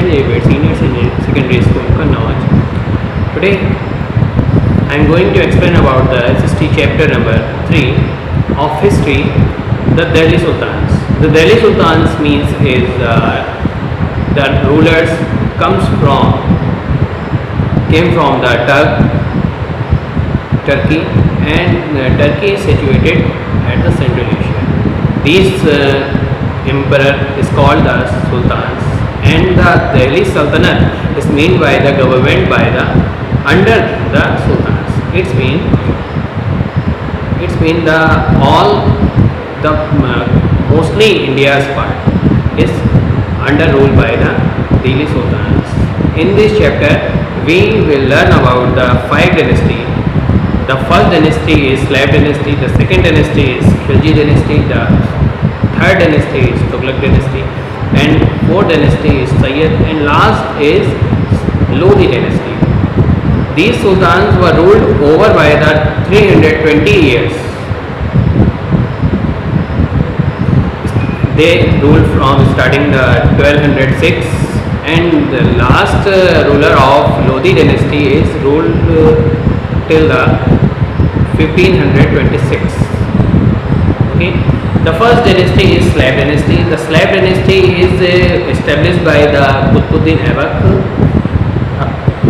National Abbot Senior Secondary School, Kannauj. Today I am going to explain about the SST chapter number 3 of history, the Delhi Sultans. The Delhi Sultans means is the rulers came from the Turkey, and Turkey is situated at the Central Asia. These emperor is called the Sultans, and the Delhi Sultanate is meant by the government by the under the Sultans. It's been the all the mostly India's part is under rule by the Delhi Sultans. In this chapter we will learn about the 5 dynasty. The first dynasty is Slav dynasty, the second dynasty is Khilji dynasty, the third dynasty is Tughlaq dynasty, and fourth dynasty is Sayyid, and last is Lodi dynasty. These sultans were ruled over by the 320 years. They ruled from starting the 1206, and the last ruler of Lodi dynasty is ruled till the 1526. Okay. The first dynasty is Slav dynasty. The Slav dynasty is established by the Qutbuddin Aibak.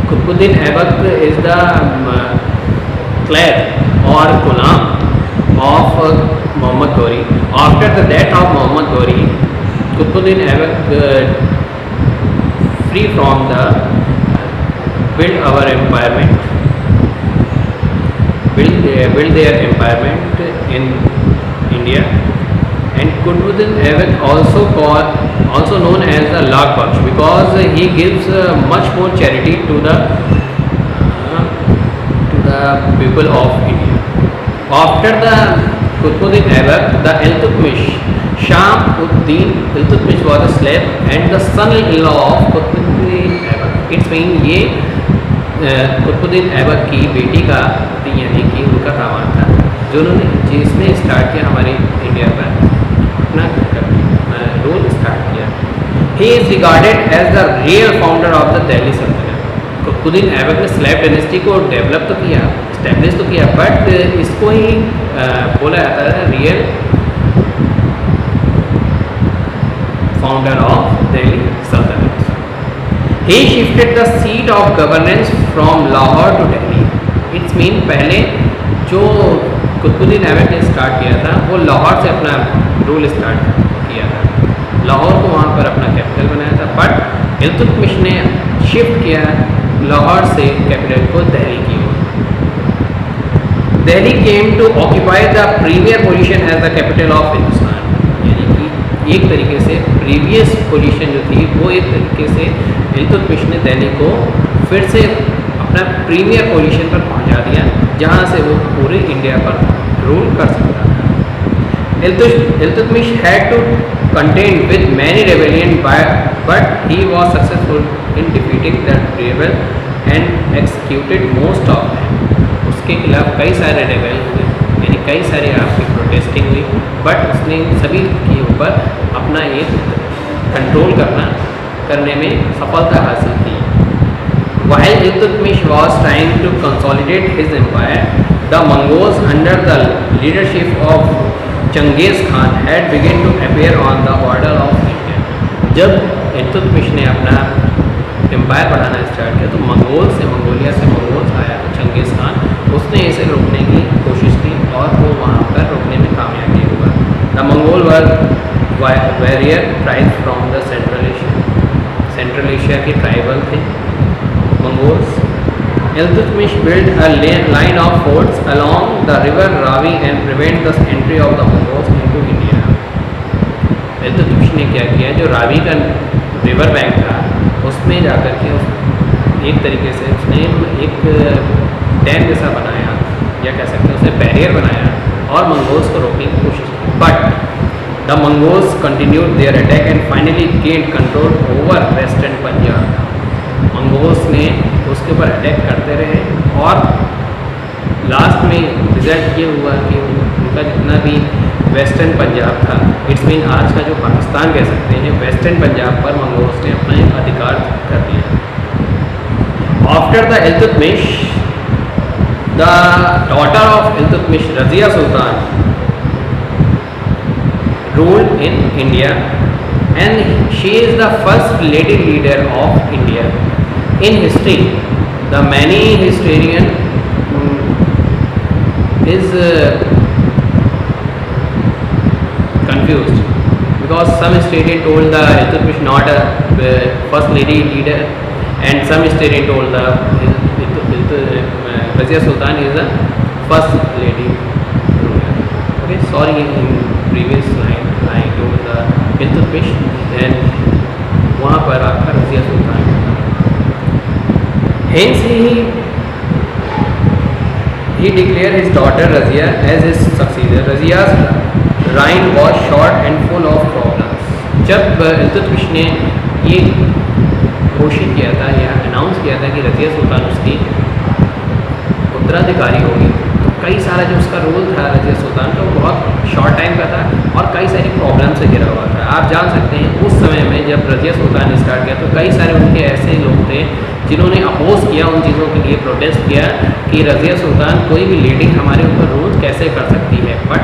Qutbuddin Aibak is the slave or ghulam of Muhammad Ghori. After the death of Muhammad Ghori, Qutbuddin Aibak free from the build their empowerment in India. And Qutbuddin Aibak also known as the Lakh Baksh, because he gives much more charity to the people of India. After the Qutbuddin Aibak, the Iltutmish, Shah-ud-Din Iltutmish was a slave and the son-in-law of Qutbuddin Aibak. It's mean ये Qutbuddin Aibak की बेटी का यानी कि उनका दामाद था, जिसने स्टार्ट किया हमारे इंडिया पर अपना रूल स्टार्ट किया. He is regarded as the real founder of the Delhi Sultanate. Qutbuddin Aibak ने स्लैब डायनेस्टी को डेवलप तो किया, स्टैब्लिश तो किया, बट इसको ही बोला जाता है रियल फाउंडर ऑफ दिल्ली सल्तनत. He shifted the seat of governance from Lahore to Delhi. It's mean पहले जो कुतुबुद्दीन ऐबक ने स्टार्ट किया था वो लाहौर से अपना रूल स्टार्ट किया था, लाहौर को वहाँ पर अपना कैपिटल बनाया था. बट इल्तुतमिश ने शिफ्ट किया लाहौर से कैपिटल को दिल्ली की ओर. Delhi came to occupy the premier position as the capital of Hindustan. यानी कि एक तरीके से प्रीवियस पोजीशन जो थी वो एक तरीके से इल्तुतमिश ने दिल्ली को फिर से अपना प्रीमियर पोजीशन पर पहुंचा दिया, जहां से वो पूरे इंडिया पर रूल कर सकता था. Iltutmish had to contend with many rebellion, but he was successful in defeating the rebel and executed most of them. उसके खिलाफ कई सारे रेबेल हुए, यानी कई सारे आपकी प्रोटेस्टिंग हुई, बट उसने सभी के ऊपर अपना एक कंट्रोल करने में सफलता हासिल की. While Iltutmish was trying to consolidate his empire, the Mongols under the leadership of Genghis Khan had begun to appear on the border of India. जब इल्तुतमिश ने अपना एम्पायर बढ़ाना स्टार्ट किया तो मंगोलिया से मंगोल्स आया, तो चंगेज़ खान उसने इसे रोकने की कोशिश की और वो वहाँ पर रोकने में कामयाबी हुआ. The Mongol were warrior tribes from the central Asia के ट्राइबल थे Mongols. Iltutmish built a line of forts along the river Ravi and prevent the entry of the Mongols into India. Iltutmish ने क्या किया, जो रावी का river bank था उसमें जाकर के एक तरीके से उसने एक डैम जैसा बनाया, या कह सकते हैं उसे बैरियर बनाया और मंगोल्स को रोकने की कोशिश की. But the Mongols continued there attack and finally gained control over western Punjab. Mongols ने उसके ऊपर अटैक करते रहे और लास्ट में रिजल्ट ये हुआ कि उनका जितना भी वेस्टर्न पंजाब था, इट्स मीन आज का जो पाकिस्तान कह सकते हैं, वेस्टर्न पंजाब पर मंगोल्स ने अपना अधिकार कर लिया। After the Iltutmish, the daughter of Iltutmish Razia Sultan ruled in India and she is the first lady leader of India. In history, the many historian is confused because some historian told the Iltutmish not a first lady leader and some historian told the Razia Sultan is the first lady ruler. Okay, sorry, in previous line I told the Iltutmish, then वहाँ पर आपका रज़िया सुल्तान। Hence he declared his daughter Razia as his successor. Razia's reign was short and full of problems. जब इल्तुतमिश ने ये घोषित किया था या अनाउंस किया था कि रज़िया सुल्तान उसकी उत्तराधिकारी होगी, तो कई सारा जो उसका रोल था रज़िया सुल्तान का, वो बहुत शॉर्ट टाइम का था और कई सारी प्रॉब्लम से घिरा हुआ था। आप जान सकते हैं उस समय में जब रज़िया सुल्तान ने स्टार्ट किया तो कई सारे उनके ऐसे लोग थे जिन्होंने अपोज किया, उन चीज़ों के लिए प्रोटेस्ट किया कि रज़िया सुल्तान कोई भी लेडी हमारे ऊपर रूल कैसे कर सकती है। बट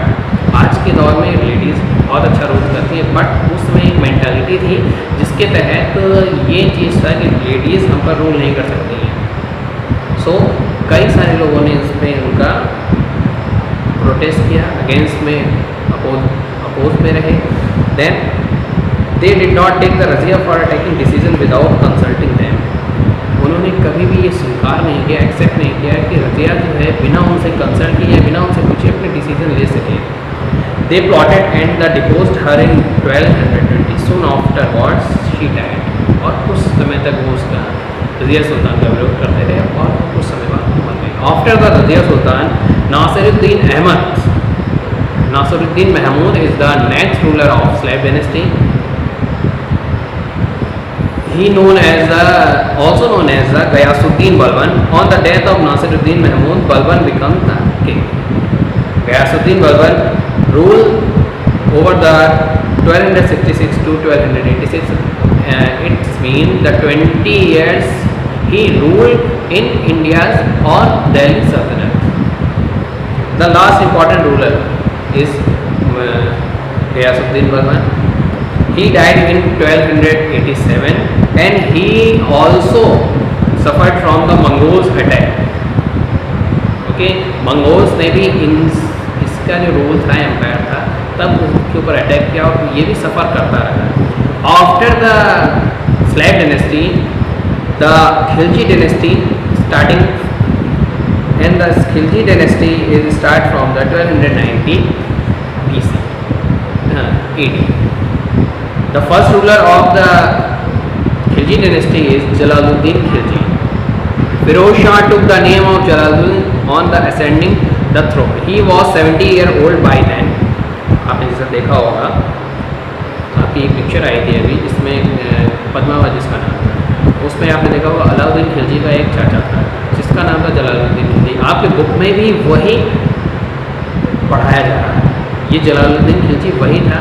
आज के दौर में लेडीज़ बहुत अच्छा रूल करती है, बट उस समय एक मैंटालिटी थी जिसके तहत ये चीज़ था कि लेडीज़ हम पर रूल नहीं कर सकती हैं। सो कई सारे लोगों ने इस पर उनका प्रोटेस्ट किया, अगेंस्ट में अपोज में रहे। Then they did not take the Razia for taking decision without consulting them. उन्होंने कभी भी ये स्वीकार नहीं किया, एक्सेप्ट नहीं किया कि रज़िया जो है बिना उनसे कंसल्ट किए, बिना उनसे पूछे अपने डिसीजन ले सके। They plotted and they deposed her in 1220। Soon afterwards she died. और कुछ समय तक वो उसका रज़िया सुल्तान का विरोध करते रहे और कुछ समय बाद मर गए। After the Razia Sultan, Nasiruddin Ahmad, Nasiruddin Mahmud is the next ruler of slave dynasty. He also known as the Ghiyasuddin Balban. On the death of Nasiruddin Mahmud, Balban became the king. Ghiyasuddin Balban ruled over the 1266 to 1286. It means the 20 years he ruled in India's or Delhi Sultanate. The last important ruler is Ghiyasuddin Balban. He died in 1287 and he also suffered from the Mongols attack. Okay, Mongols ने भी इसका जो rule था, empire था, तब उसके ऊपर attack किया और ये भी सफ़र करता रहा। After the slave dynasty, the Khilji dynasty starting, and the Khilji dynasty is start from the 1290 BC AD. The first ruler of the Khilji dynasty is Jalaluddin Khilji. Firoz Shah took the name of Jalaluddin on the ascending the throne. He was 70 years old by then. आपने जैसा देखा होगा, आपकी एक picture आई थी अभी जिसमें पद्मावत जिसका नाम था, उसमें आपने देखा होगा अलाउद्दीन खिलजी का एक चाचा था जिसका नाम था जलालुद्दीन खिलजी। आपके बुक में भी वही पढ़ाया जा रहा है, ये जलालुद्दीन खिलजी वही था।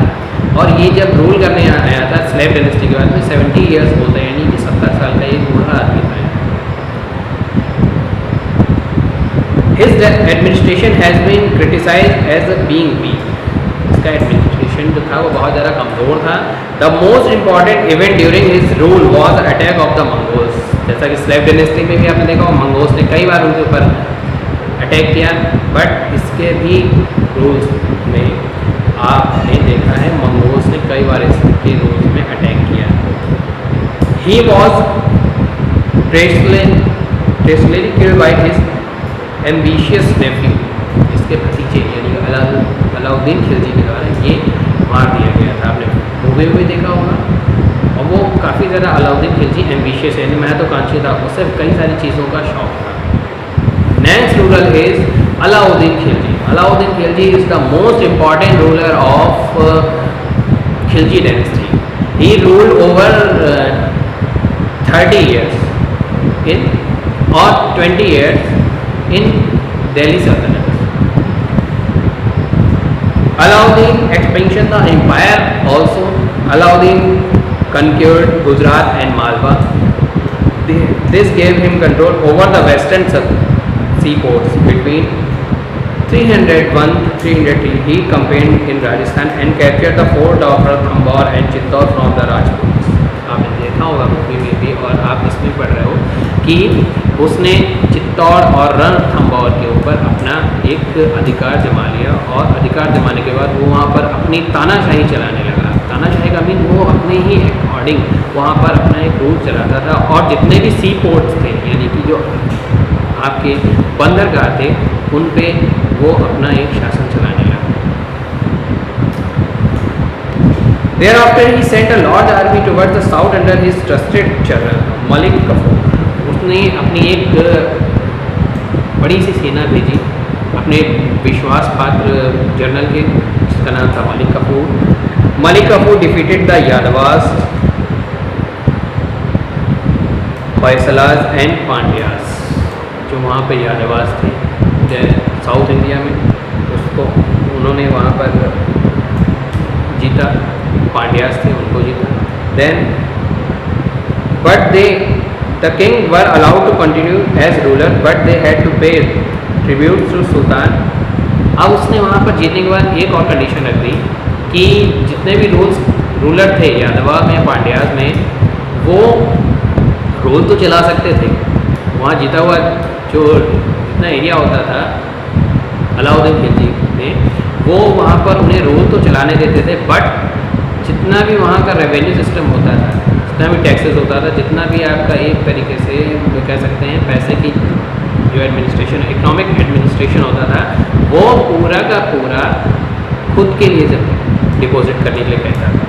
और ये जब रूल करने आया था स्लेव डायनेस्टी के बाद में 70 इयर्स बोलते हैं, यानी कि 70 साल का एक बूढ़ा आदमी था। His administration has been criticized as being weak. इसका एडमिनिस्ट्रेशन जो था वो बहुत ज़्यादा कमज़ोर था। The most important event during his rule was the attack of the Mongols. जैसा कि स्लेव डायनेस्टी में भी आपने देखा हो, मंगोल्स ने कई बार उनके ऊपर अटैक किया, बट इसके भी रूल्स में आपने देखा है मंगोल्स ने कई बार इसके रूल्स में अटैक किया। He was tragically killed by his ambitious nephew. इसके भतीजे यानी अलाउद्दीन खिलजी के द्वारा ये मार दिया गया था। आपने मूवी में भी देखा होगा। और वो काफ़ी ज़्यादा अलाउद्दीन खिलजी एम्बिशियस यानी महत्वाकांक्षी था, उसे कई सारी चीज़ों का शौक था। Next ruler is Alauddin Khilji. Alauddin Khilji is the most important ruler of Khilji dynasty. He ruled over 30 years in or 20 years in Delhi Sultanate. Alauddin expansion the empire also. Alauddin conquered Gujarat and Malwa. This gave him control over the western seaports. Between 301 to 303 he campaigned in Rajasthan and captured the fort of Ranthambore and Chittor from the Rajputs. आपने देखा होगा movie में भी और आप इसमें पढ़ रहे हो कि उसने चित्तौड़ और रणथंभौर के ऊपर अपना एक अधिकार जमा लिया और अधिकार जमाने के बाद वो वहाँ पर अपनी तानाशाही चलाने लगा। तानाशाही का मीन वो अपने ही अकॉर्डिंग वहाँ पर अपना एक रूल चलाता था और जितने भी सी पोर्ट्स थे यानी कि जो आपके बंदरगाह थे उन पे वो अपना एक शासन चलाने लगा। Thereafter he sent a large army towards the south under his trusted general Malik Kafur. उसने अपनी एक बड़ी सी सेना भेजी अपने विश्वास पात्र जनरल के जिसका नाम था Malik Kapoor. Malik Kapoor defeated the Yadavas, होयसलास and Pandyas. जो वहाँ पे यादवास थे साउथ इंडिया में उसको उन्होंने वहाँ पर जीता, पांड्यास थे उनको जीता। Then but they the king were allowed to continue as ruler but they had to pay tribute to Sultan. अब उसने वहाँ पर जीतने के बाद एक और कंडीशन रख दी कि जितने भी रूलर थे यादवा में पांड्यास में वो रूल तो चला सकते थे। वहाँ जीता हुआ जो जितना एरिया होता था अलाउद्दीन खिलजी में वो वहाँ पर उन्हें रूल तो चलाने देते थे बट जितना भी वहाँ का रेवेन्यू सिस्टम होता था, जितना भी टैक्सेस होता था, जितना भी आपका एक तरीके से कह सकते हैं पैसे की जो एडमिनिस्ट्रेशन इकोनॉमिक एडमिनिस्ट्रेशन होता था वो पूरा का पूरा खुद के लिए जब डिपॉजिट करने के लिए कहता था।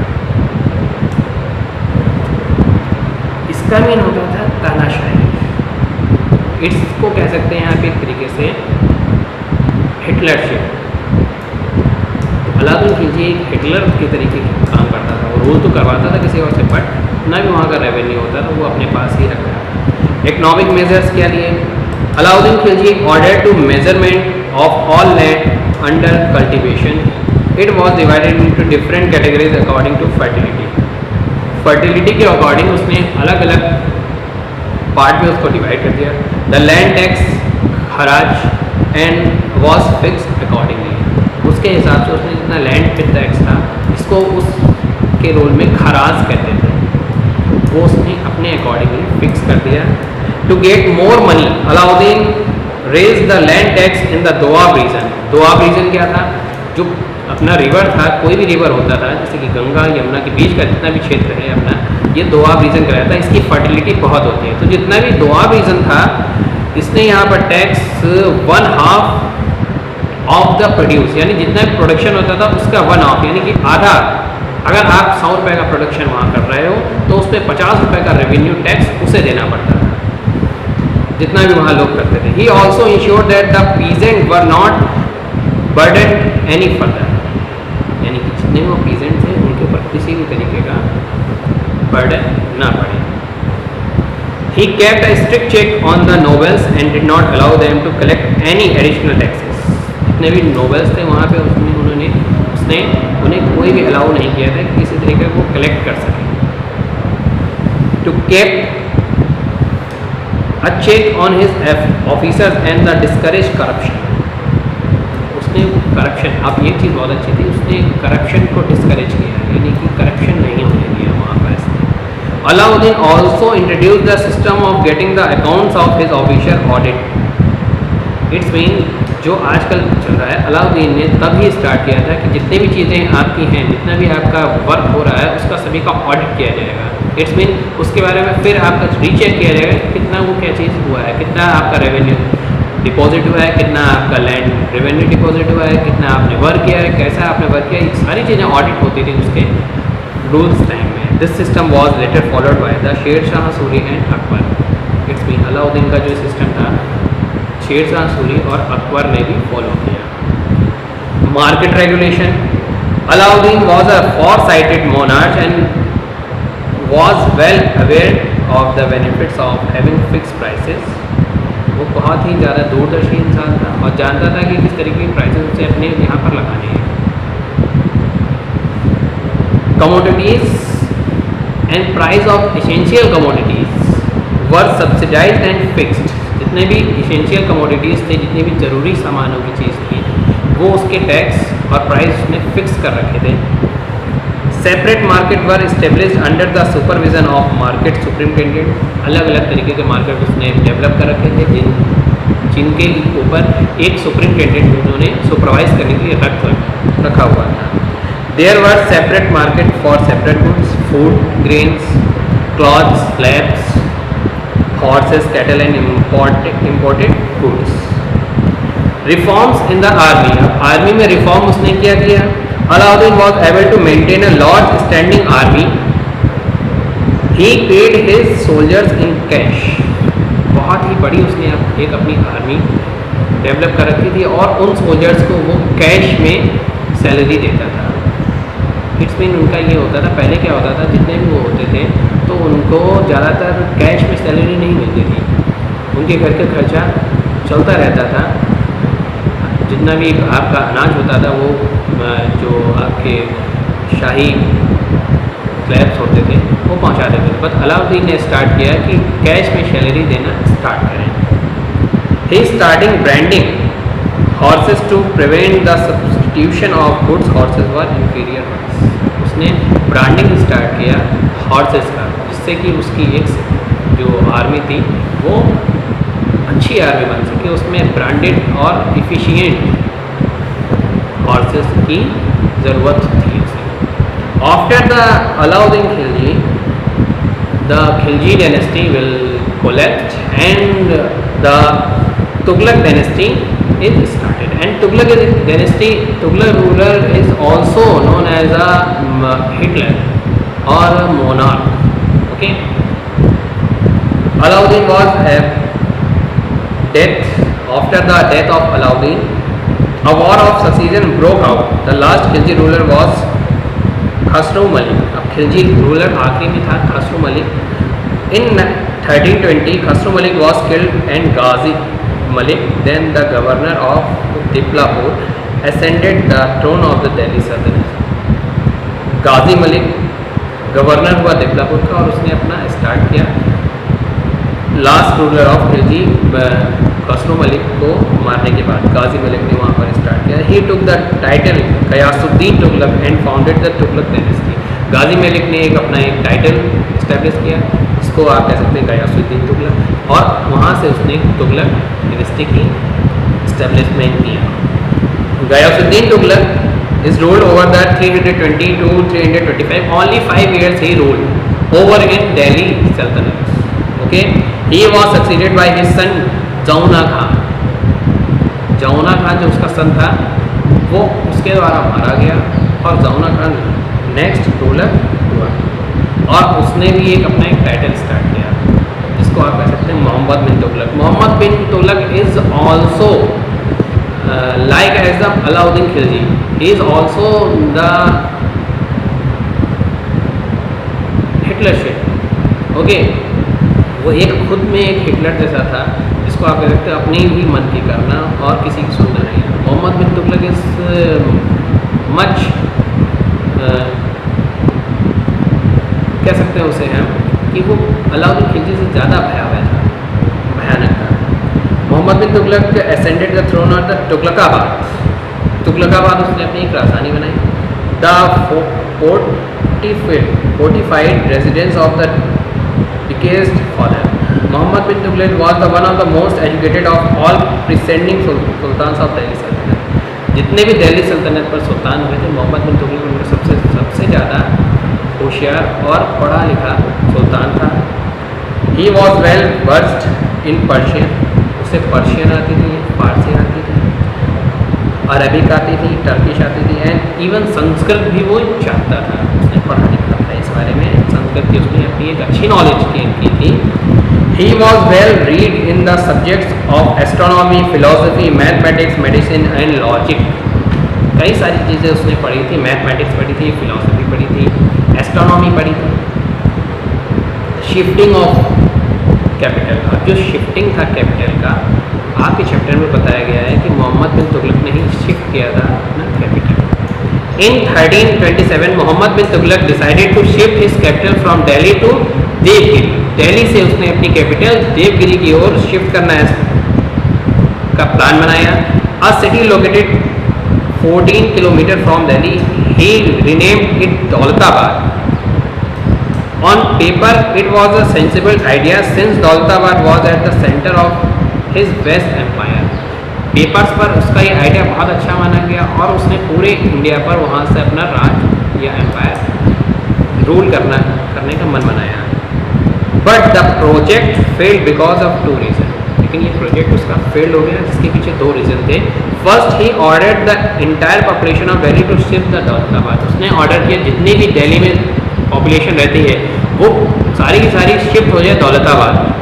इसका मीन होता था तानाशाही। इसको कह सकते हैं आप एक तरीके से हिटलरशिप। अलाउद्दीन खिलजी एक हिटलर के तरीके का काम करता था, वो रूल तो करवाता था किसी और से बट जितना भी वहाँ का रेवेन्यू होता था वो अपने पास ही रखता था। इकोनॉमिक मेजर्स क्या लिए? Alauddin Khilji order to measurement of all land under cultivation. It was divided into different categories according to fertility. Fertility के अकॉर्डिंग उसने अलग अलग पार्ट में उसको डिवाइड कर दिया। The land tax kharaj and was fixed accordingly. उसके हिसाब से उसने जितना लैंड पे टैक्स था इसको उसके रोल में खराज कहते थे वो उसने अपने अकॉर्डिंगली फिक्स कर दिया। To get more money Alauddin raise the land tax in the Doab region. Doab region क्या था? जो अपना रिवर था, कोई भी रिवर होता था जैसे कि गंगा यमुना के बीच का जितना भी क्षेत्र है अपना, ये दोआब रीजन का रहता है। इसकी फर्टिलिटी बहुत होती है तो जितना भी दोआब रीजन था इसने यहाँ पर टैक्स 1/2 ऑफ द प्रोड्यूस यानी जितना भी प्रोडक्शन होता था उसका 1/2 यानी कि आधा। अगर आप 100 रुपये का प्रोडक्शन वहाँ कर रहे हो तो उस पर 50 रुपये का रेवेन्यू टैक्स उसे देना पड़ता था जितना भी वहाँ लोग करते थे। He also ensure that the peasant were not burden any further यानी कि जितने वो पीजेंट थे उनके ऊपर किसी भी तरीके का बर्डन ना पड़े। He kept a strict check on the nobles and did not allow them to collect any additional taxes. जितने भी नोबल्स थे वहाँ पे उसने उन्हें कोई भी अलाउ नहीं किया था कि किसी तरीके को कलेक्ट कर सके। To keep a check on his officers and the discourage corruption. उसने करप्शन, अब ये चीज़ बहुत अच्छी थी, उसने करप्शन को डिस्करेज किया यानी कि करप्शन नहीं होने दिया वहाँ पर इसने। Alauddin also introduce the system of getting the accounts of his officer audit. It's mean जो आजकल चल रहा है अलाउद्दीन ने तब ही स्टार्ट किया था कि जितनी भी चीज़ें आपकी हैं, जितना भी आपका वर्क हो रहा है उसका सभी का ऑडिट किया जाएगा। इट्स मीन उसके बारे में फिर आपका रीचेक किया जाएगा कितना वो क्या चीज़ हुआ है, कितना आपका रेवेन्यू डिपॉजिट हुआ है, कितना आपका लैंड रेवेन्यू डिपॉजिट हुआ है, कितना आपने वर्क किया है, कैसा आपने वर्क किया है, ये सारी चीज़ें ऑडिट होती थी उसके रूल्स टाइम में। This system was later followed by the Sher Shah Suri and Akbar. It's mean Alauddin का जो सिस्टम था शेर शाह सूरी और अकबर ने भी फॉलो किया। Market regulation. Alauddin was a for-cited monarch and was well aware of the benefits of having fixed prices. वो बहुत ही ज़्यादा दूरदर्शी इंसान था और जानता था कि किस तरीके के प्राइसेस उसे अपने यहाँ पर लगाने हैं। commodities and price of essential commodities were subsidized and fixed. जितने भी essential commodities थे, जितने भी ज़रूरी सामानों की चीज़ थी, वो उसके टैक्स और प्राइस उसने फिक्स कर रखे थे. Separate market were establish under the supervision of market superintendent. अलग अलग तरीके के मार्केट उसने डेवलप कर रखे थे, जिनके ऊपर एक सुपरिटेंडेंट उन्होंने सुपरवाइज करने के लिए रखा हुआ था. There were separate market for separate goods, food, grains, clothes, slabs, horses, cattle and imported goods. Reforms in the army. Army में रिफॉर्म उसने क्या किया? Alauddin was able to maintain a large standing army. He paid his soldiers in cash. बहुत ही बड़ी उसने एक अपनी आर्मी डेवलप कर रखी थी और उन सोल्जर्स को वो कैश में सैलरी देता था. इट्स मीन उनका ये होता था, पहले क्या होता था, जितने भी वो होते थे तो उनको ज़्यादातर कैश में सैलरी नहीं मिलती थी. उनके घर का खर्चा चलता रहता था. जितना भी आपका अनाज होता था वो जो आपके शाही स्लैब्स होते थे वो पहुंचा देते थे. बट अलाउद्दीन ने स्टार्ट किया कि कैश में सैलरी देना स्टार्ट करें. He starting branding horses to prevent the substitution of goods. Horses were inferior ones. उसने ब्रांडिंग स्टार्ट किया हॉर्सेस का, जिससे कि उसकी एक जो आर्मी थी वो अच्छी आर्मी बन सके. उसमें ब्रांडेड और इफिशिएंट हॉर्सेस की ज़रूरत थी उसे. After the Alauddin Khilji, the Khilji dynasty will collapse and the Tughlaq dynasty is started. And Tughlaq dynasty, Tughlaq ruler is also known as a Hitler or a monarch. Okay. Alauddin was death. After the death of Alauddin, a war of succession broke out. The last Khilji ruler was Khosrow Malik. अब Khilji ruler आखिरी में था Khosrow Malik. In 1320, Khosrow Malik was killed and Ghazi Malik, then the governor of Diplapur, ascended the throne of the Delhi Sultanate. Ghazi Malik governor हुआ दिपलापुर का और उसने अपना start किया. Last ruler of Khilji Khusro Malik को मारने के बाद गाजी मलिक ने वहाँ पर स्टार्ट किया. He took the title Ghiyasuddin Tughlaq and founded the Tughlaq dynasty. Ghazi Malik ने अपना एक टाइटल इस्टेब्लिश किया, इसको आप कह सकते हैं गयासुद्दीन तुगलक, और वहाँ से उसने तुगलक डायनेस्टी की इस्टेब्लिशमेंट किया. Ghiyasuddin Tughlaq is ruled over the 320 to 325. Only 5 years he ruled over in Delhi Sultanate. Okay, he was succeeded by his son जौना खान. जौना खान जो उसका सन था वो उसके द्वारा मारा गया और जौना खान नेक्स्ट रूलर हुआ और उसने भी एक अपना एक टाइटल स्टार्ट किया जिसको आप कह सकते हैं Muhammad bin Tughlaq. Muhammad bin Tughlaq is also like as the Alauddin Khilji, he is also the Hitlership. Okay, वो एक खुद में एक हिटलर जैसा था जिसको आप कह सकते हैं अपने ही मन की करना और किसी की सुनना नहीं. मोहम्मद बिन तुगलक इज मच कह सकते हैं उसे हम कि वो अलाउद्दीन खिलजी से ज़्यादा भयानक था. Mohammad bin Tughlaq ascended the throne of the Tughlakabad. Tughlakabad उसने अपनी एक राजधानी बनाई. The fortified residence of the deceased father. Muhammad bin Tughlaq was the one of the most educated of all preceding sultans of Delhi Sultanate. जितने भी दिल्ली सल्तनत पर सुल्तान हुए थे मोहम्मद बिन तुगलक उनका सबसे ज़्यादा होशियार और पढ़ा लिखा सुल्तान था. He was well versed in Persian. उसे पर्शियन आती थी, फारसी आती थी, अरबिक आती थी, टर्किश आती थी एंड इवन संस्कृत भी वो जानता था. उसने पढ़ा लिखा था इस बारे में. संस्कृत की उसने अपनी एक अच्छी नॉलेज गेन की थी. He was well read in the subjects of astronomy, philosophy, mathematics, medicine and logic. कई सारी चीज़ें उसने पढ़ी थी. मैथमेटिक्स पढ़ी थी, फिलोसफी पढ़ी थी, एस्ट्रोनॉमी पढ़ी थी. शिफ्टिंग ऑफ कैपिटल, अब जो शिफ्टिंग था कैपिटल का आपके चैप्टर में बताया गया है कि मोहम्मद बिन तुगलक ने ही शिफ्ट किया था अपना capital. In 1327 Mohammad bin Tughlaq decided to shift his capital from Delhi to Devagiri. Delhi से उसने अपनी कैपिटल देवगिरी की ओर शिफ्ट करना है का प्लान बनाया। अ city located 14 kilometre from Delhi, he renamed it Daulatabad. On paper, it was a sensible idea since Daulatabad was at the center of his West Empire. Papers पर उसका ये आइडिया बहुत अच्छा माना गया और उसने पूरे इंडिया पर वहाँ से अपना राज या एम्पायर रूल करने का मन बनाया। But the project failed because of 2 reason. लेकिन ये प्रोजेक्ट उसका फेल्ड हो गया जिसके पीछे 2 रीजन थे। First, he ordered the entire population of Delhi to shift the Daulatabad. उसने ऑर्डर किया जितनी भी दिल्ली में पॉपुलेशन रहती है वो सारी की सारी शिफ्ट हो जाए दौलताबाद में,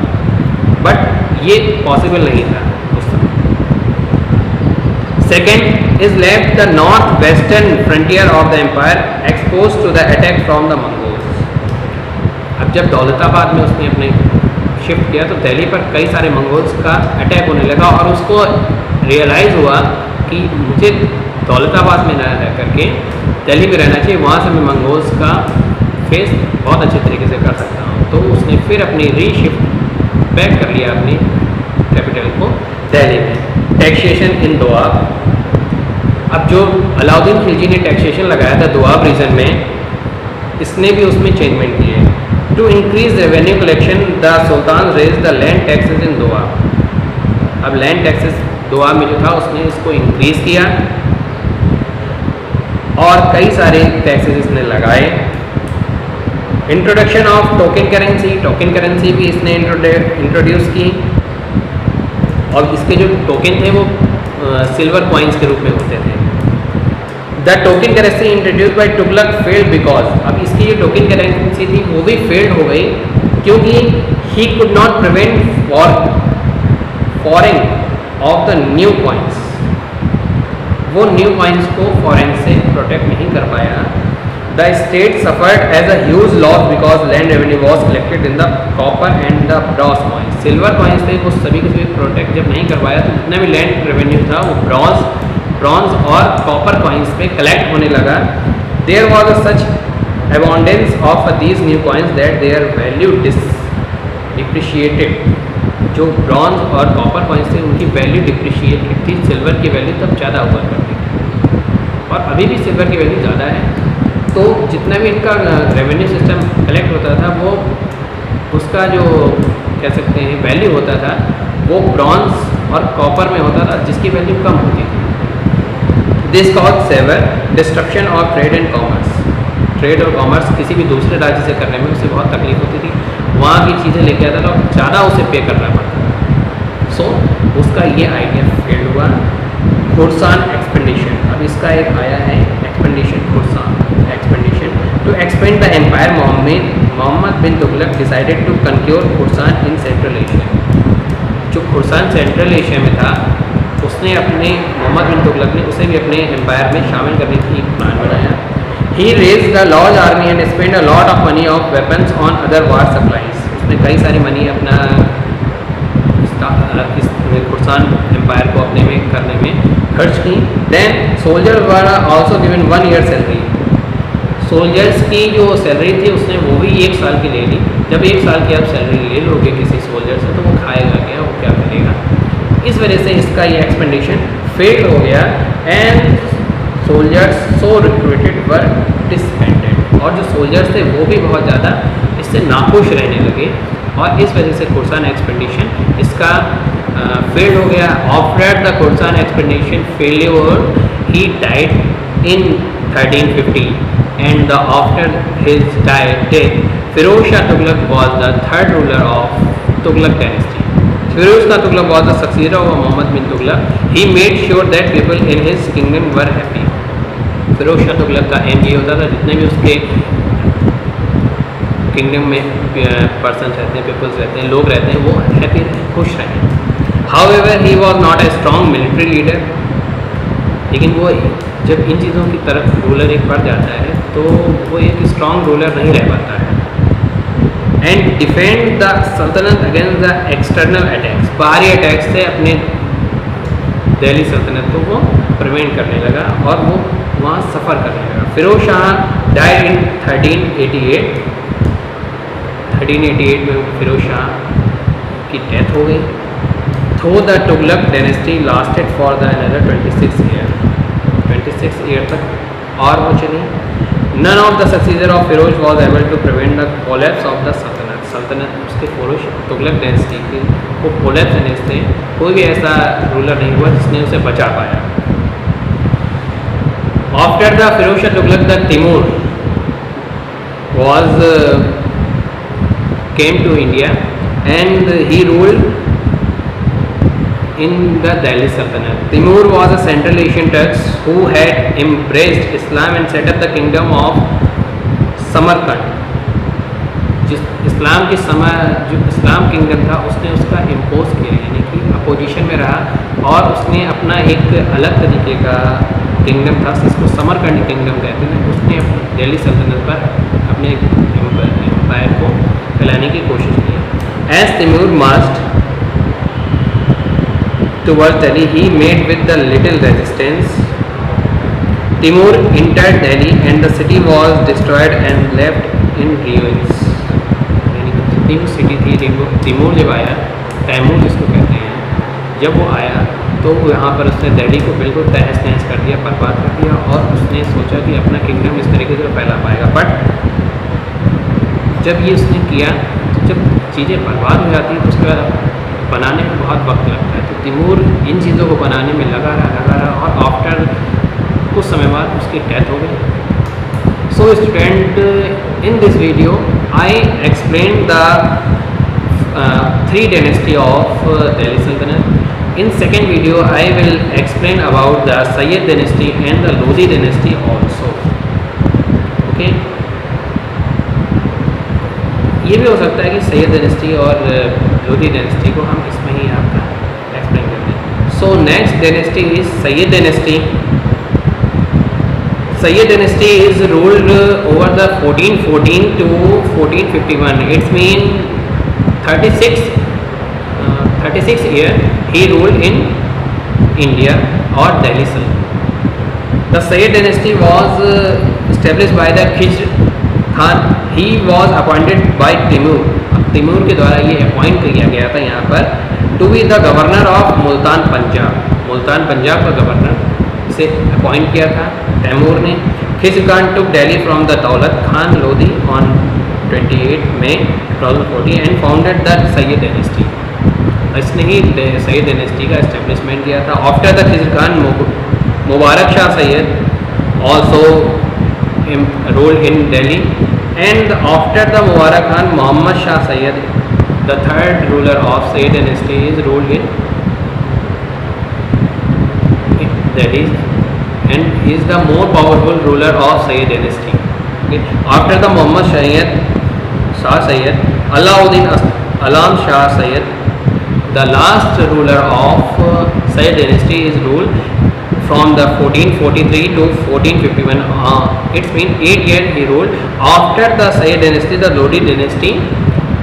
बट ये पॉसिबल नहीं था उस समय। Second is left the north western frontier of the empire expose to the attack from the Mongols. अब जब दौलताबाद में उसने अपने शिफ्ट किया तो दिल्ली पर कई सारे मंगोल्स का अटैक होने लगा और उसको रियलाइज़ हुआ कि मुझे दौलताबाद में न रह करके दिल्ली में रहना चाहिए, वहाँ से मैं मंगोल्स का फेस बहुत अच्छे तरीके से कर सकता हूँ। तो उसने फिर अपनी रीशिफ्ट बैक कर लिया अपनी कैपिटल को दिल्ली में। Taxation in Doab. अब जो अलाउद्दीन खिलजी ने टैक्सेशन लगाया था दोआब रीजन में, इसने भी उसमें चेंजमेंट किए। To increase revenue collection the sultan raise the land taxes in Doab. अब लैंड टैक्सेस दोआब में जो था उसने इसको इंक्रीज किया और कई सारे टैक्सेस इसने लगाए। Introduction of token currency. Token currency भी इसने इंट्रोड्यूस की और इसके जो टोकन थे वो सिल्वर कॉइन्स के रूप में होते थे। The token currency introduce by Tughlaq failed because. अब इसकी जो टोकन करेंसी थी वो भी फेल्ड हो गई क्योंकि he could not prevent foreign of the new coins. वो न्यू कॉइन्स को फॉरेन से प्रोटेक्ट नहीं कर पाया। The state suffered as a huge loss because land revenue was collected in the copper and the bronze coins. Silver coins थे वो सभी के सभी प्रोटेक्ट जब नहीं कर पाया तो जितना भी लैंड रेवेन्यू था वो ब्रॉन्ज और कॉपर कॉइन्स पे कलेक्ट होने लगा। There was a such abundance of these new coins that their value depreciated. जो ब्रॉन्ज और कॉपर कॉइन्स थे उनकी वैल्यू डिप्रिशिएटेड थी, सिल्वर की वैल्यू तब ज़्यादा हुआ करती थी और अभी भी सिल्वर की वैल्यू ज़्यादा है। तो जितना भी इनका रेवेन्यू सिस्टम कलेक्ट होता था वो उसका जो कह सकते हैं वैल्यू होता था वो ब्रॉन्ज और कॉपर में होता था जिसकी वैल्यू कम होती थी। This cause severe destruction of trade and commerce. Trade और कॉमर्स किसी भी दूसरे राज्य से करने में उसे बहुत तकलीफ होती थी, वहाँ की चीज़ें लेके आता था और ज़्यादा उसे पे करना पड़ता था। सो उसका ये आइडिया फेल हुआ। Khorasan expedition. अब इसका एक आया है expedition, Khorasan expedition. To expand the empire Muhammad bin Tughlaq decided to conquer Khorasan in Central Asia. जो खुरसान सेंट्रल एशिया में था उसने अपने मोहम्मद बिन तुगलक ने उसे भी अपने एम्पायर में शामिल करने की प्लान बनाया। He raise the large army and spend a lot of money of weapons on other war supplies. उसने कई सारी मनी अपना इस खुरसान एम्पायर को अपने में करने में खर्च की। Then soldier were also given 1 year salary. Soldiers की जो सैलरी थी उसने वो भी 1 साल की ले ली। जब 1 साल की आप सैलरी ले लोगे किसी सोल्जर से तो वो खाएगा क्या, वो क्या करेगा। इस वजह से इसका ये एक्सपेंडिशन फेल हो गया and soldiers so recruited were disbanded. और जो सोल्जर्स थे वो भी बहुत ज़्यादा इससे नाखुश रहने लगे और इस वजह से खुरसान एक्सपेंडिशन इसका फेल हो गया। After the Khorasan expedition failure he died in 1350 and the after his death Firoz Shah Tughlaq was the third ruler of Tughlaq dynasty. Firoz Shah Tughlaq was the successor of Muhammad bin Tughlaq. He made sure that people in his kingdom were happy. Firoz Shah Tughlaq का aim ये होता था जितने भी उसके kingdom में persons रहते हैं, पीपल्स रहते हैं, लोग रहते हैं, वो हैप्पी रहें, खुश रहें। However he was not a strong military leader. लेकिन वो जब इन चीज़ों की तरफ रूलर एक बढ़ जाता है तो वो एक स्ट्रॉन्ग रूलर नहीं रह पाता है। एंड डिफेंड द सल्तनत अगेंस्ट द एक्सटर्नल अटैक्स। बाहरी अटैक्स से अपने दिल्ली सल्तनत को वो प्रिवेंट करने लगा और वो वहाँ सफ़र करने लगा। फिरोज शाह डाइड इन 1388 में फिरोज शाह की डेथ हो गई। Though the Tughlaq dynasty lasted for the another 26 year तक और वो चली। None of the successor of Firoz was able to prevent the collapse of the Saltanat उसके फिरोज तुगलक डायनेस्टी की वो कोलैप्स होने से कोई भी ऐसा रूलर नहीं हुआ जिसने उसे बचा पाया। After the Firoz Shah Tughlaq the Timur was came to India and he ruled in the Delhi Sultanate. Timur was a Central Asian Turks who had embraced Islam and set up the kingdom of Samarkand. जिस इस्लाम की जो इस्लाम kingdom था उसने उसका impose किया, यानी कि opposition में रहा और उसने अपना एक अलग तरीके का किंगडम था जिसको समरकंड किंगडम कहते हैं। उसने दिल्ली सल्तनत पर अपने एम्पायर को फैलाने की कोशिश की। As Timur marched towards Delhi he met with the little resistance. Timur entered Delhi and the city was destroyed and left in ruins. यानी सिटी थी तिमूर जब आया, तैमूर जिसको कहते हैं, जब वो आया तो यहाँ पर उसने दिल्ली को बिल्कुल तहस नहस कर दिया, बर्बाद कर दिया और उसने सोचा कि अपना किंगडम इस तरीके से फैला पाएगा। बट जब ये उसने किया तो जब चीज़ें बर्बाद हो जाती हैं तो उसके बाद बनाने में बहुत वक्त लगता है। तो तिमूर इन चीज़ों को बनाने में लगा रहा और आफ्टर कुछ समय बाद उसकी डेथ हो गई। सो student, in this video I explain the 3 dynasty of Delhi सल्तनत. In second video I will explain about the Sayyid dynasty and the Lodi dynasty also. Okay, ये भी हो सकता है कि सैयद डायनेस्टी और लोधी डायनेस्टी को हम इसमें ही आपका एक्सप्लेन करते हैं. So next dynasty is Syed dynasty. Sayyid dynasty is ruled over the 1414 to 1451. It's mean 36 year he ruled in India or Delhi Sultanate. The Sayyid dynasty was established by the Khizr Khan. He was appointed by Timur. Timur के द्वारा ये appoint किया गया था यहाँ पर to be the governor of Multan Punjab. Multan Punjab का governor से अपॉइंट किया था तैमूर ने. Khizr Khan took Delhi from the Daulat Khan Lodhi on 28 May 1240 and founded the Sayyid dynasty. इसने ही सैयद डायनेस्टी का इस्टेब्लिशमेंट किया था. After the Khizr Khan Mubarak Shah Sayyid also ruled in Delhi and after the Mubarak Khan Mohammad Shah Sayyid the third ruler of Sayyid dynasty is ruled in Delhi and he is the more powerful ruler of Sayyid dynasty. Okay. After the Muhammad Shah Sayyid, Alauddin Alam Shah Sayyid, the last ruler of Sayyid dynasty is ruled from the 1443 to 1451. It's been 8 years he ruled. After the Sayyid dynasty, the Lodi dynasty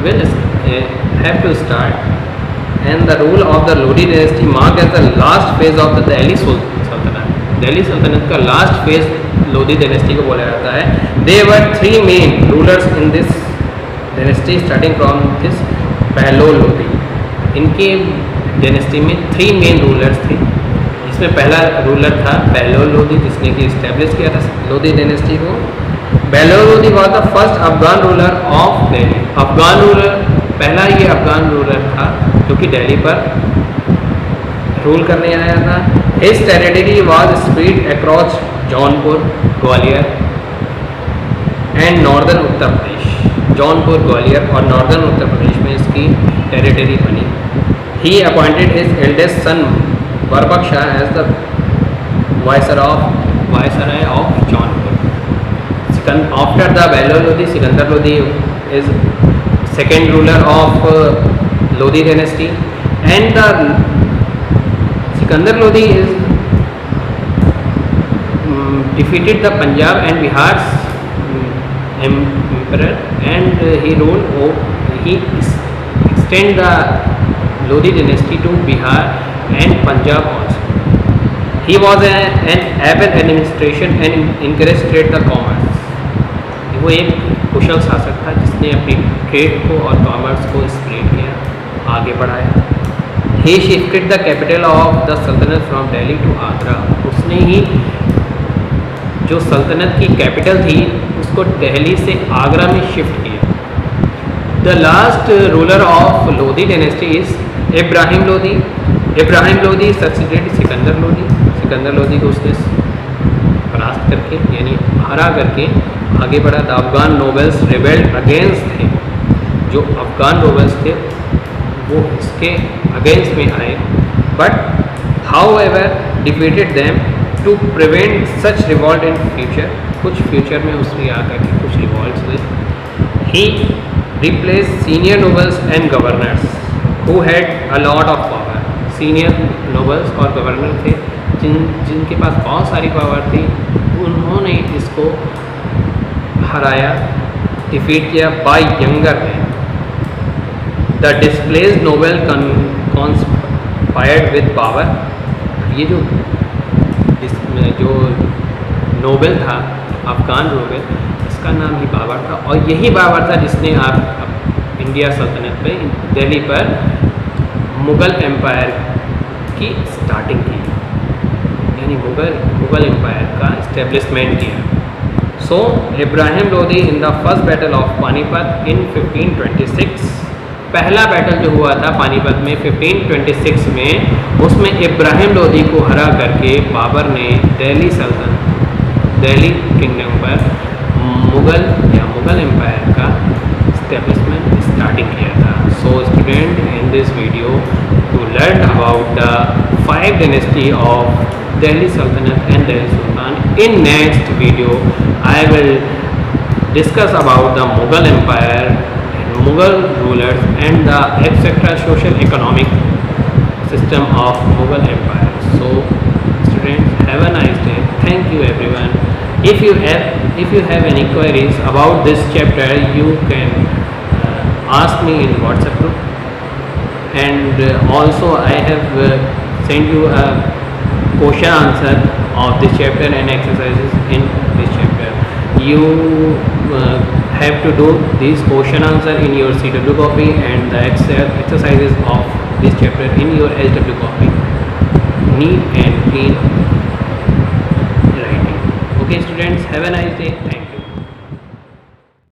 will have to start. And the rule of the Lodi dynasty marked as the last phase of the Delhi Sultanate. Delhi सल्तनत का last phase Lodhi dynasty को बोला जाता है. दे वर 3 main rulers in this dynasty starting from this Bahlol Lodhi. इनके dynasty में 3 main rulers थे. इसमें पहला रूलर था बहलोल लोधी जिसने कि इस्टेब्लिश किया था लोधी डायनेस्टी को. Bahlol Lodhi was the first Afghan ruler of Delhi. Afghan ruler, पहला ये अफगान रूलर था जो कि दिल्ली पर रूल करने आया था. His territory was spread across Jaunpur, Gwalior and northern Uttar Pradesh. Jaunpur, Gwalior और नॉर्दर्न उत्तर प्रदेश में इसकी टेरिटरी बनी. He appointed his eldest son Barbak Shah as the viceroy of Jaunpur. After the Bahlol Lodi, Sikandar Lodi is second ruler of Lodi dynasty and the Sikandar Lodi is defeated the Punjab and Bihar's emperor and he ruled. He extend the Lodi dynasty to Bihar and Punjab also. He was an able administration and encouraged trade the commerce. वो एक कुशल शासक था जिसने अपनी trade को और commerce को spread किया, आगे बढ़ाया. He shifted the capital of the सल्तनत from Delhi to Agra. उसने ही जो सल्तनत की कैपिटल थी उसको दिल्ली से आगरा में शिफ्ट किया. The last ruler of Lodi dynasty is Ibrahim Lodhi. Ibrahim Lodhi succeeded Sikandar Lodhi. Sikandar Lodhi को उसने परास्त करके यानी हरा करके आगे बढ़ा. The Afghan nobles rebelled against थे. जो अफगान नोबल्स थे वो इसके अगेंस्ट में आए, but however defeated them to prevent such revolt in future. कुछ फ्यूचर में उसमें आकर के कुछ रिवॉल्ट हुए. He replace senior nobles and governors who had a lot of power. Senior nobles और गवर्नर थे जिनके पास बहुत सारी पावर थी, उन्होंने इसको हराया, डिफीट किया by younger man. The displaced noble conspired with power. ये जो नोबल था अफगान नोबल, इसका नाम ही बाबर था, और यही बाबर था जिसने आप इंडिया सल्तनत पे दिल्ली पर मुग़ल एम्पायर की स्टार्टिंग की, यानी मुग़ल एम्पायर का इस्टेब्लिशमेंट किया. So Ibrahim Lodi in the first battle of Panipat in 1526. पहला बैटल जो हुआ था पानीपत में 1526 में, उसमें इब्राहिम लोधी को हरा करके बाबर ने दिल्ली किंगडम पर मुग़ल एम्पायर का इस्टेब्लिशमेंट स्टार्टिंग किया था. So student, in this video to learn about the 5 dynasty of Delhi Sultanate and Delhi Sultan. In next video I will discuss about the Mughal Empire and Mughal rulers and the etc. social economic system of Mughal Empire. So students, have a nice day. Thank you everyone. If you have any queries about this chapter, you can ask me in WhatsApp group, and also I have sent you a question answer of this chapter and exercises in this chapter. You have to do this question answer in your CW copy and the exercises of this chapter in your SW copy. Neat and clean writing. Okay students, have a nice day. Thank you.